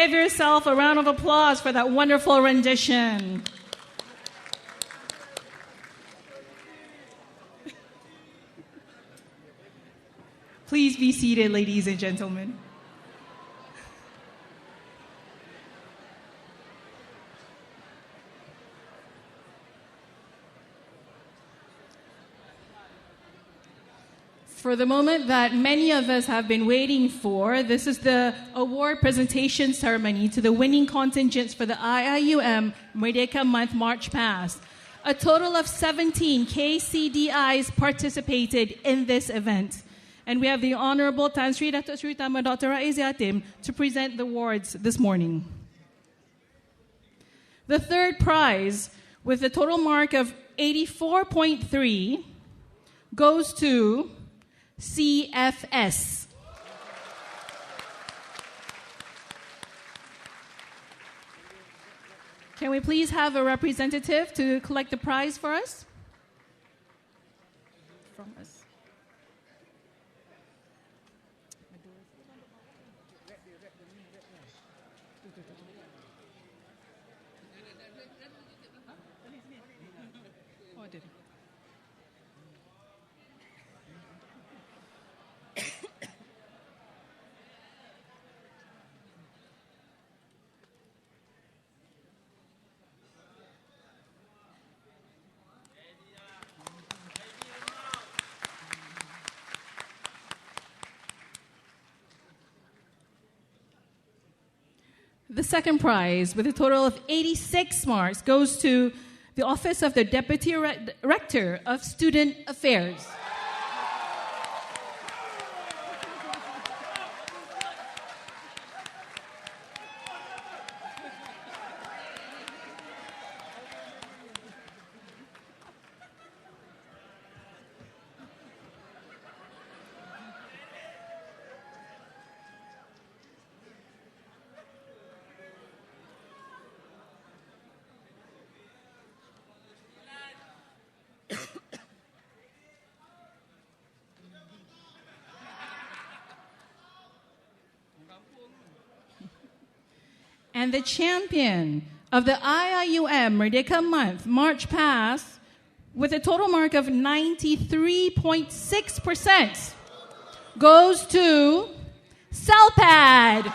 Give yourself a round of applause for that wonderful rendition. Please be seated, ladies and gentlemen. For the moment that many of us have been waiting for, this is the award presentation ceremony to the winning contingents for the IIUM Merdeka Month March Past. A total of 17 KCDIs participated in this event. And we have the Honorable Tan Sri Datuk Sri Tama Dr. Raiz Yatim to present the awards this morning. The third prize, with a total mark of 84.3, goes to CFS. Can we please have a representative to collect the prize for us? From us. The second prize, with a total of 86 marks, goes to the Office of the Deputy Rector of Student Affairs. And the champion of the IIUM Merdeka Month March Past, with a total mark of 93.6%, goes to CELPAD.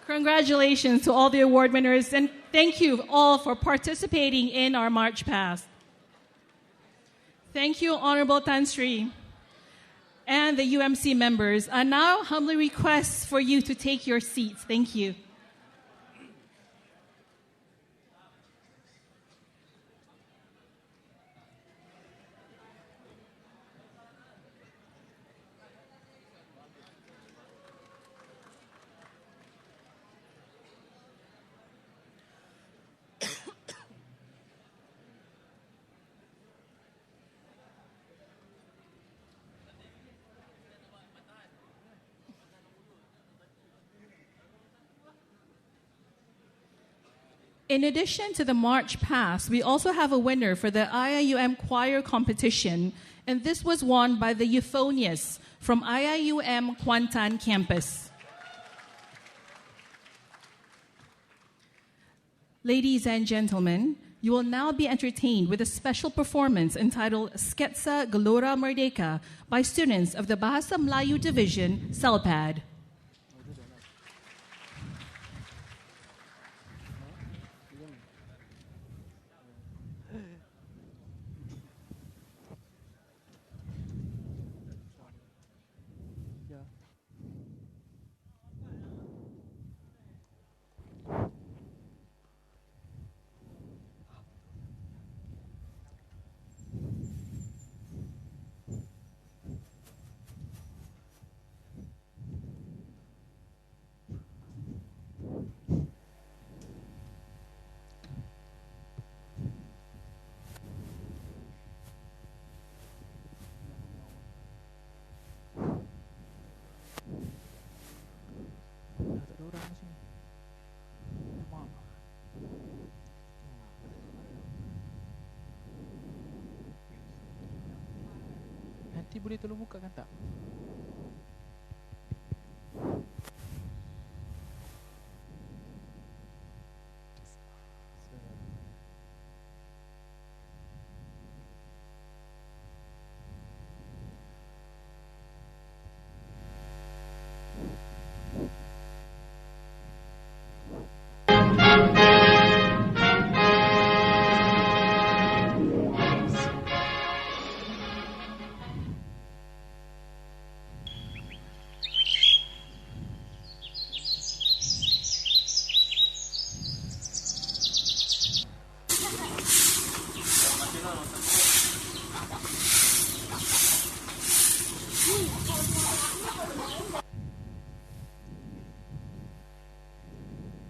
Congratulations to all the award winners, and thank you all for participating in our March Past. Thank you, Honorable Tan Sri and the UMC members. I now humbly request for you to take your seats. Thank you. In addition to the March Past, we also have a winner for the IIUM Choir Competition, and this was won by the Euphonious from IIUM Kuantan campus. Ladies and gentlemen, you will now be entertained with a special performance entitled Sketsa Gelora Merdeka by students of the Bahasa Melayu Division, CELPAD. Nanti boleh tolong bukakan tak?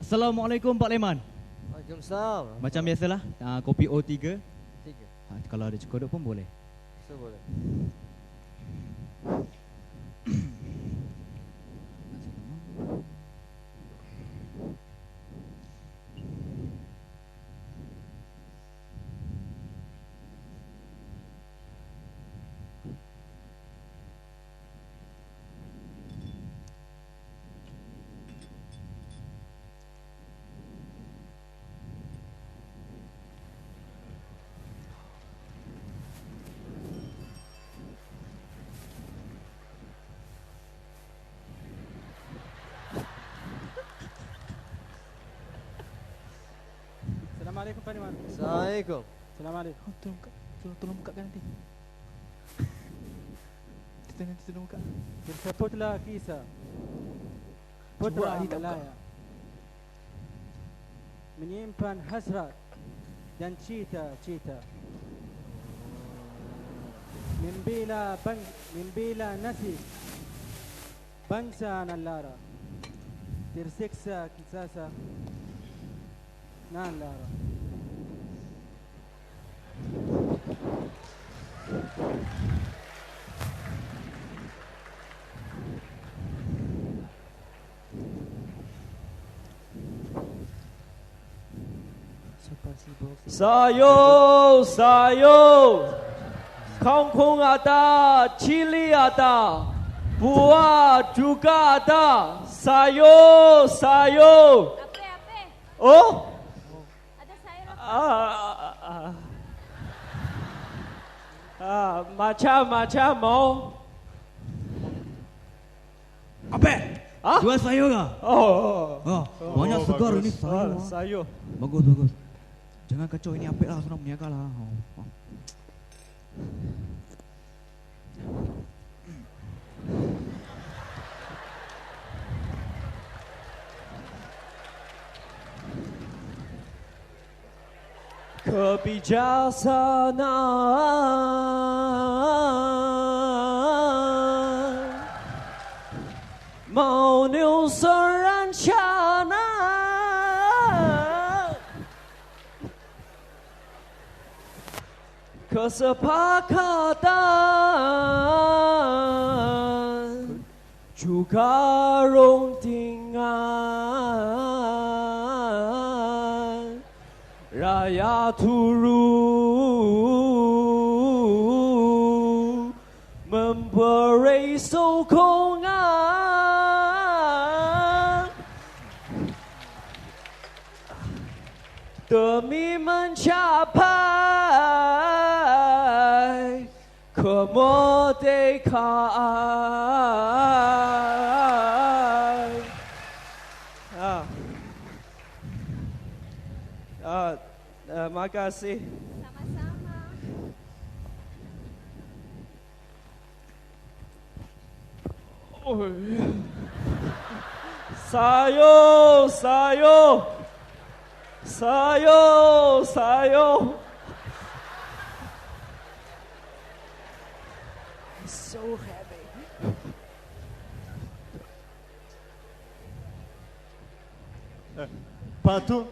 Assalamualaikum Pak Leman. Waalaikumsalam. Macam biasalah, kopi O3. 3. Kalau ada cekodok pun boleh. Boleh. Assalamualaikum Pak Liman. Assalamualaikum. Assalamualaikum. Tolong bukakan nanti. Nanti tolong buka. Bersebutlah kisah putra Malaya menyimpan hasrat dan cita-cita, membela nasib bangsa Nalara, tersiksa kisasa Nalara. Sayur, kangkung ada, cili ada, buah juga ada. Sayur. Apa? Oh? Ada sayur apa? Macam mau. Apa? Ah? Jual sayur ke? Banyak segar ini sayur. Sayur. Bagus. Jangan kacau, ini apik lah, senang berniaga lah. Kebijaksanaan mau nyusun rencana, kesepakatan juga rundingan, rakyat turut memberi sokongan demi mencapai kemerdekaan. Terima kasih. Sama-sama. Sayur. So happy. Patu.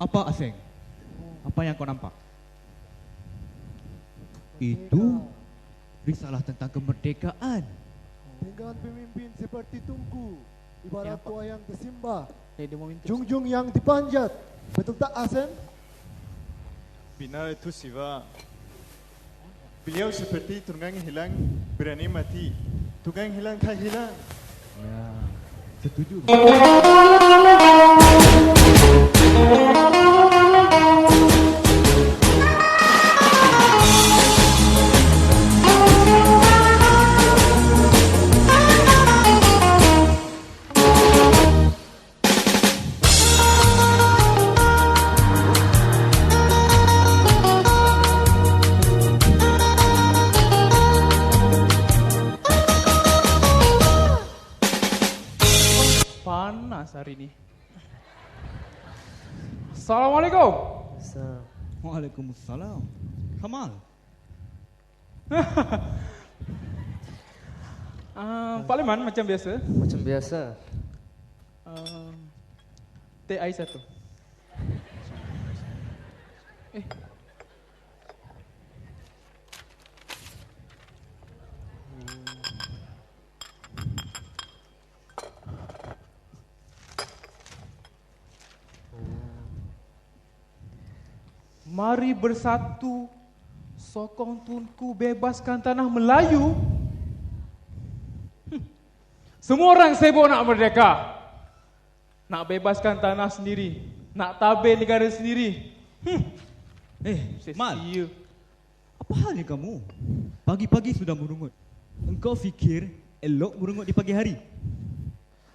Apa Aseng? Apa yang kau nampak? Itu risalah tentang kemerdekaan. Dengan pemimpin seperti Tunku, ibarat tua yang tersimbah, Dia mau minta. junjung yang dipanjat. Betul tak Asen? Benar itu Siva. Beliau seperti tunggang yang hilang berani mati. Tunggang yang hilang kan hilang. Ya, setuju. Panas hari ni. Assalamualaikum. Waalaikumsalam. Kamal. Parlimen macam biasa. Macam biasa. Teh air satu. Mari bersatu, sokong tunku bebaskan tanah Melayu. Semua orang sibuk nak merdeka, nak bebaskan tanah sendiri, nak tabir negara sendiri. Mal, apa halnya kamu? Pagi-pagi sudah merungut. Engkau fikir elok merungut di pagi hari?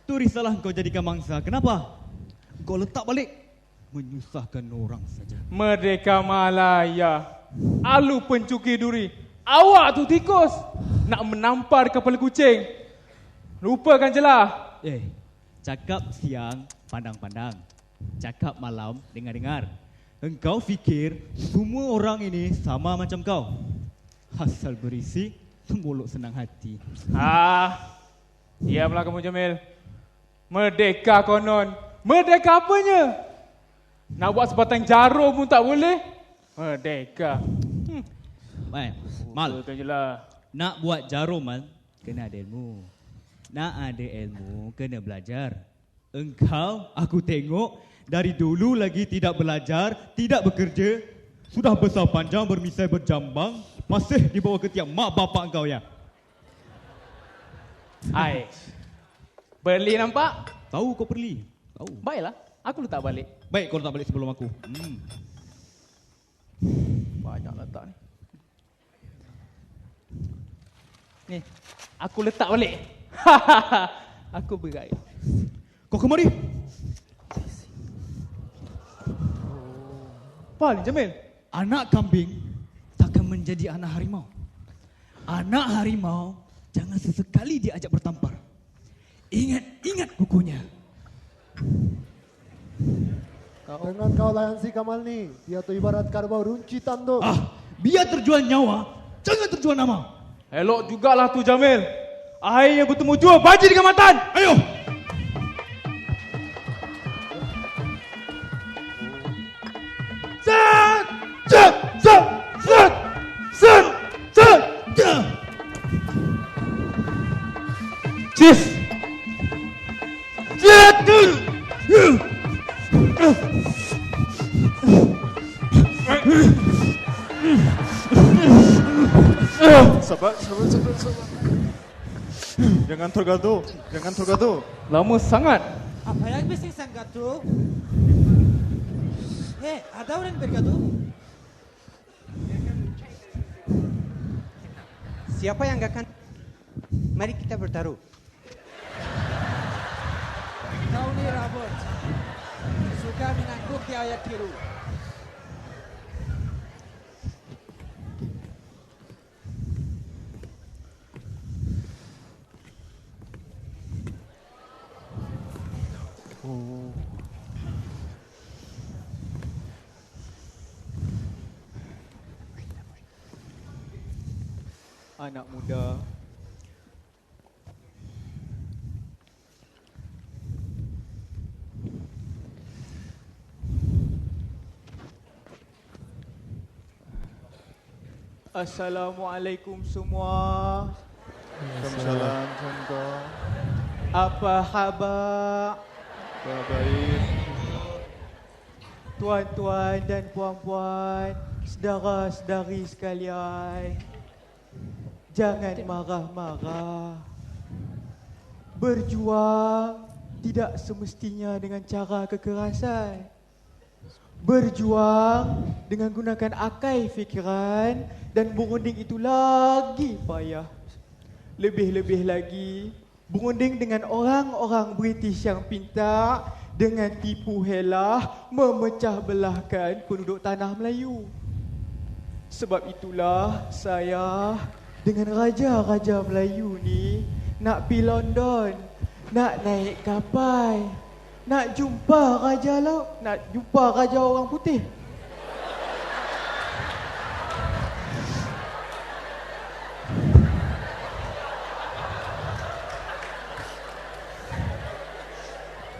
Tu risalah engkau jadikan mangsa. Kenapa? Engkau letak balik. Menyusahkan orang saja. Merdeka Malaya, alu pencuki duri. Awak tu tikus, nak menampar kepala kucing. Lupakan je lah. Cakap siang pandang-pandang, cakap malam dengar-dengar. Engkau fikir semua orang ini sama macam kau? Asal berisi, mulut senang hati. Diamlah kamu Jamil. Merdeka konon. Merdeka apanya? Nak buat sebatang jarum pun tak boleh. Merdeka. Mal, nak buat jarum, Mal, kena ada ilmu. Nak ada ilmu, kena belajar. Engkau, aku tengok, dari dulu lagi tidak belajar, tidak bekerja. Sudah besar panjang, bermisai berjambang, masih dibawa ketiak mak bapak engkau ya. Perli nampak? Tahu kau perli. Tahu. Baiklah, aku letak balik. Baik, kau letak balik sebelum aku. Banyak letak ni. Ni, aku letak balik. Aku berai. Kau kemari. Apa ni Jamil? Anak kambing takkan menjadi anak harimau. Anak harimau jangan sesekali diajak bertampar. Ingat kukunya. Dengan kau layan si Kamal ni, dia tu ibarat karbau runcitan tu. Biar terjual nyawa, jangan terjual nama. Elok jugalah tu Jamil. Akhirnya bertemu jua baji dengan matan. Ayo. Set! Set! Set! Set! Set! Set! Cheers! Set! Sabar. Jangan tergaduh. Lama sangat. Apa yang bising sangat tu? Ada orang bergaduh? Siapa yang akan? Mari kita bertaruh. Kau ni Robert, suka menangguk di ayat biru. Anak muda, Assalamualaikum semua. Waalaikumsalam semua. Apa khabar? Baik. Tuan-tuan dan puan-puan, saudara-saudari sekalian. Jangan marah-marah. Berjuang tidak semestinya dengan cara kekerasan. Berjuang dengan gunakan akal fikiran dan berunding itu lagi payah. Lebih-lebih lagi, berunding dengan orang-orang British yang pintar dengan tipu helah memecah belahkan penduduk tanah Melayu. Sebab itulah saya dengan raja-raja Melayu ni nak pergi London, nak naik kapal, nak jumpa raja laut, nak jumpa raja orang putih.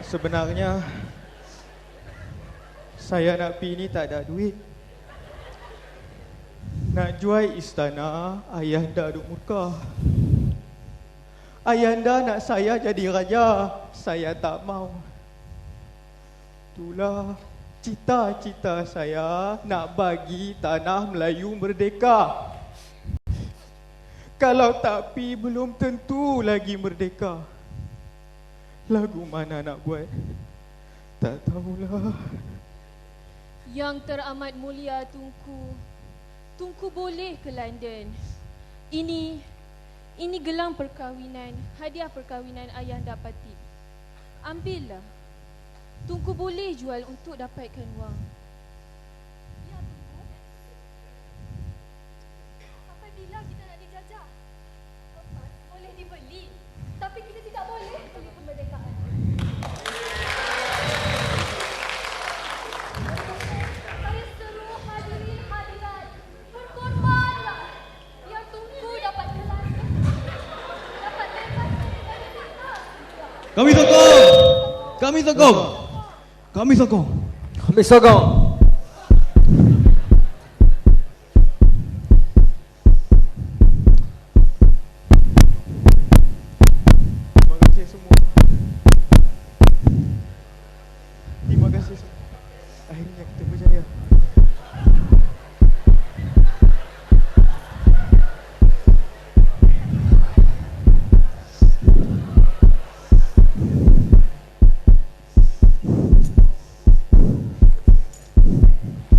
Sebenarnya saya nak pergi ni tak ada duit. Nak jual istana, ayahanda duk murka. Ayahanda nak saya jadi raja, saya tak mau. Itulah cita-cita saya nak bagi tanah Melayu merdeka. Kalau tak pi belum tentu lagi merdeka. Lagu mana nak buat? Tak tahulah. Yang teramat mulia Tunku, Tunku boleh ke London. Ini gelang perkahwinan, hadiah perkahwinan ayah dapati. Ambillah. Tunku boleh jual untuk dapatkan wang. Ya, Tunku. Sampai bila kita nak dijajah? Emas boleh dibeli, tapi kita tidak boleh beli kemerdekaan. Saya seru hadirin hadirat, berkorbanlah biar Tunku dapat gelar. Dapat bebas dari kita. Kami sokong! Kami sokong! Kami sokong! Kami sokong! Terima kasih semua. Terima kasih semua. Akhirnya kita berjaya.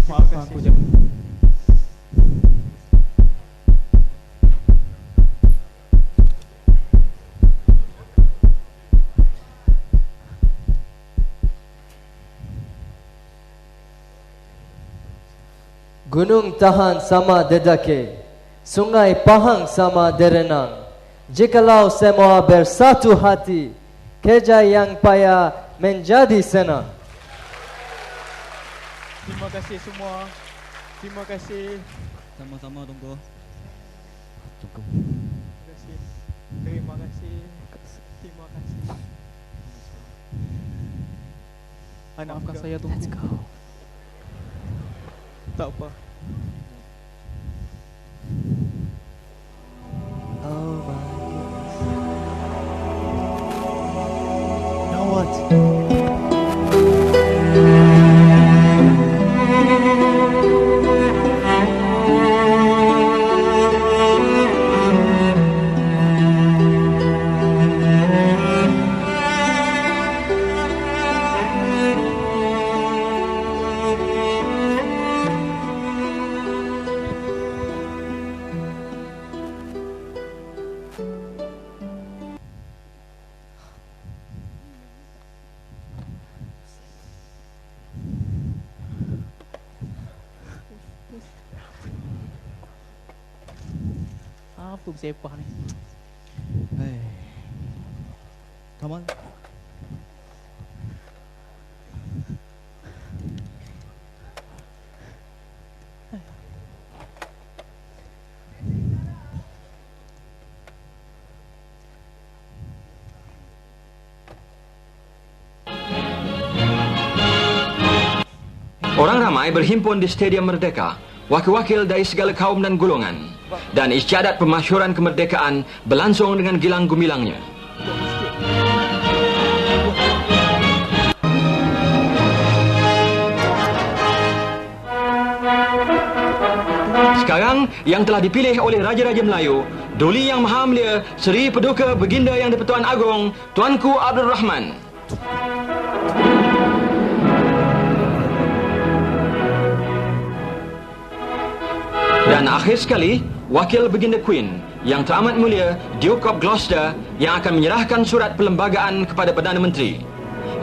Maafkan aku, Jam. Gunung tahan sama dedake, sungai Pahang sama derenang. Jikalau semua bersatu hati, kerja yang payah menjadi senang. Terima kasih semua. Terima kasih. Sama-sama, Tunku. Tunku. Terima kasih. Terima kasih. Terima kasih. Anak Maafkan muda. saya, Tunku. Let's go. Tak apa. Oh my goodness. Now what? Apa bersepah ni? Hey. Come on. Orang ramai berhimpun di Stadium Merdeka, wakil-wakil dari segala kaum dan golongan, dan istiadat pemasyhuran kemerdekaan berlangsung dengan gilang gumilangnya. Sekarang yang telah dipilih oleh Raja-Raja Melayu, Duli Yang Maha Mulia Seri Paduka Baginda Yang di-Pertuan Agong Tuanku Abdul Rahman. Dan akhir sekali, Wakil Baginda Queen Yang Teramat Mulia Duke of Gloucester yang akan menyerahkan surat perlembagaan kepada Perdana Menteri.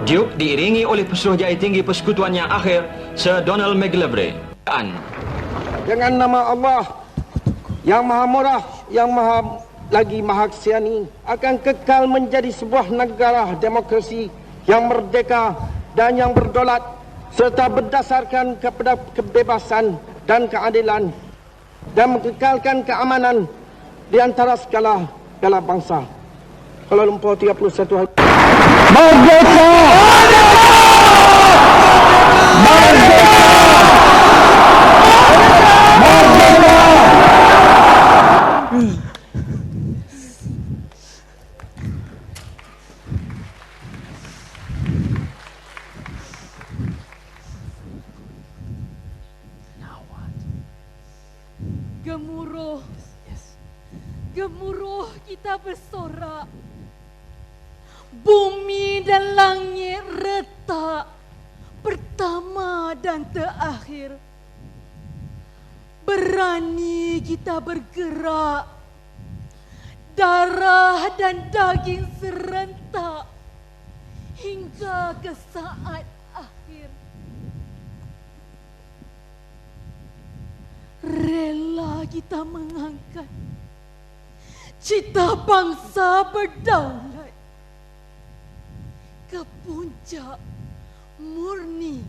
Duke diiringi oleh Pesuruhjaya Tinggi Persekutuan yang akhir, Sir Donald McGillivray. Dengan nama Allah yang Maha Murah, yang Maha Kesiani, akan kekal menjadi sebuah negara demokrasi yang merdeka dan yang berdaulat serta berdasarkan kepada kebebasan dan keadilan dan mengekalkan keamanan di antara segala bangsa. Kuala Lumpur 31 hari. Merdeka! Gemuruh kita bersorak. Bumi dan langit retak. Pertama dan terakhir. Berani kita bergerak. Darah dan daging serentak. Hingga ke saat akhir. Rela kita mengangkat cita bangsa berdaulat ke puncak murni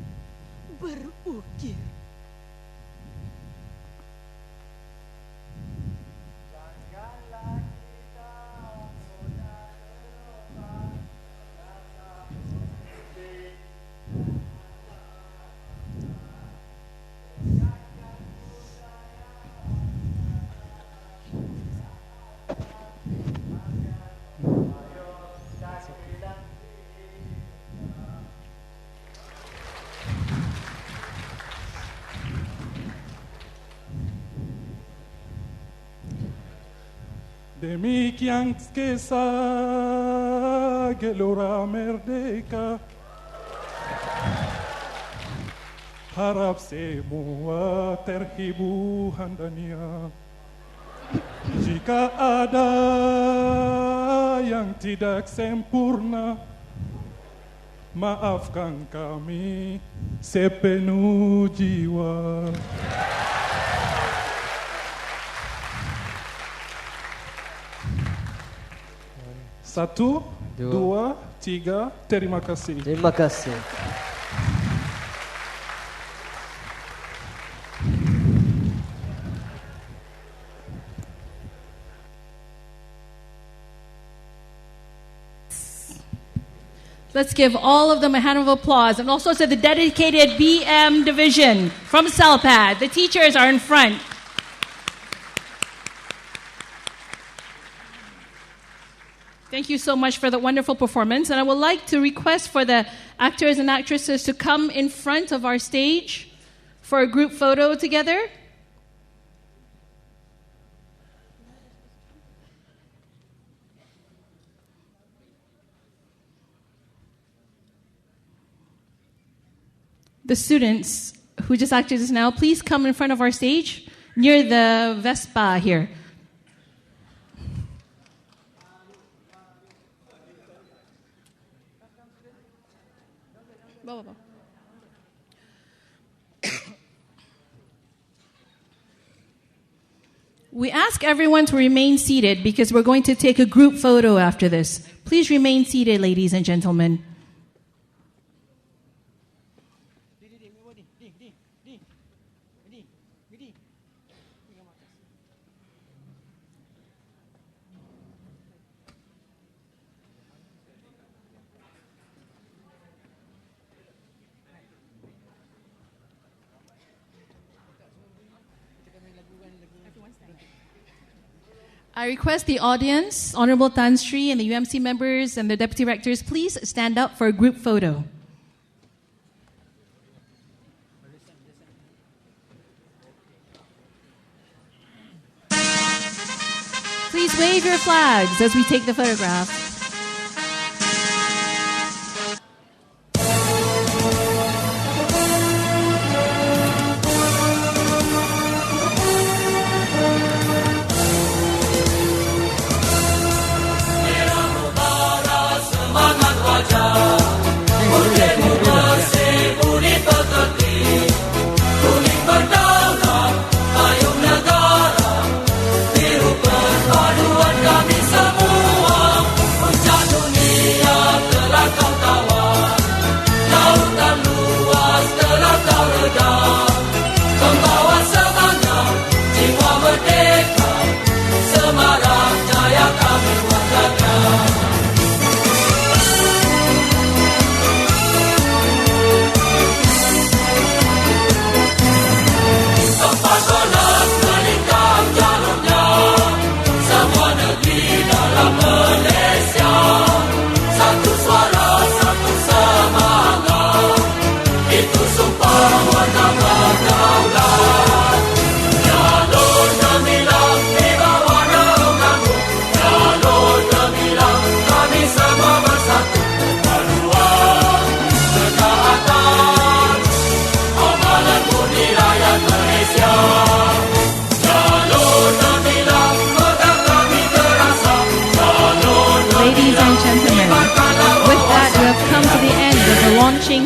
berukir. Demikian kisah gelora merdeka. Harap semua terhibur hendaknya. Jika ada yang tidak sempurna, maafkan kami sepenuh jiwa. Satu, dua, tiga, terima kasih. Terima kasih. Let's give all of them a hand of applause, and also to the dedicated BM division from CELPAD. The teachers are in front. Thank you so much for the wonderful performance. And I would like to request for the actors and actresses to come in front of our stage for a group photo together. The students who just acted just now, please come in front of our stage near the Vespa here. We ask everyone to remain seated because we're going to take a group photo after this. Please remain seated, ladies and gentlemen. I request the audience, Honorable Tan Sri and the UMC members and the deputy rectors, please stand up for a group photo. Please wave your flags as we take the photograph.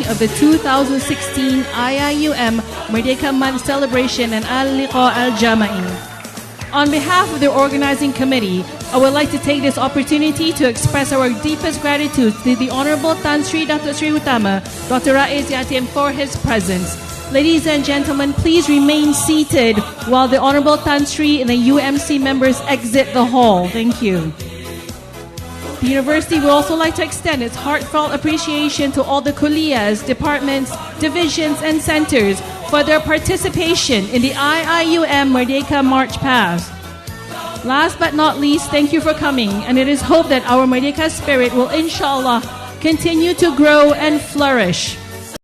Of the 2016 IIUM Merdeka Month Celebration and Al-Liqa Al-Jama'i. On behalf of the organizing committee, I would like to take this opportunity to express our deepest gratitude to the Honorable Tan Sri Datuk Sri Utama, Dr. Rais Yatim, for his presence. Ladies and gentlemen, please remain seated while the Honorable Tan Sri and the UMC members exit the hall. Thank you. The university would also like to extend its heartfelt appreciation to all the kulliyas, departments, divisions, and centers for their participation in the IIUM Merdeka March Past. Last but not least, thank you for coming, and it is hoped that our Merdeka spirit will, inshallah, continue to grow and flourish.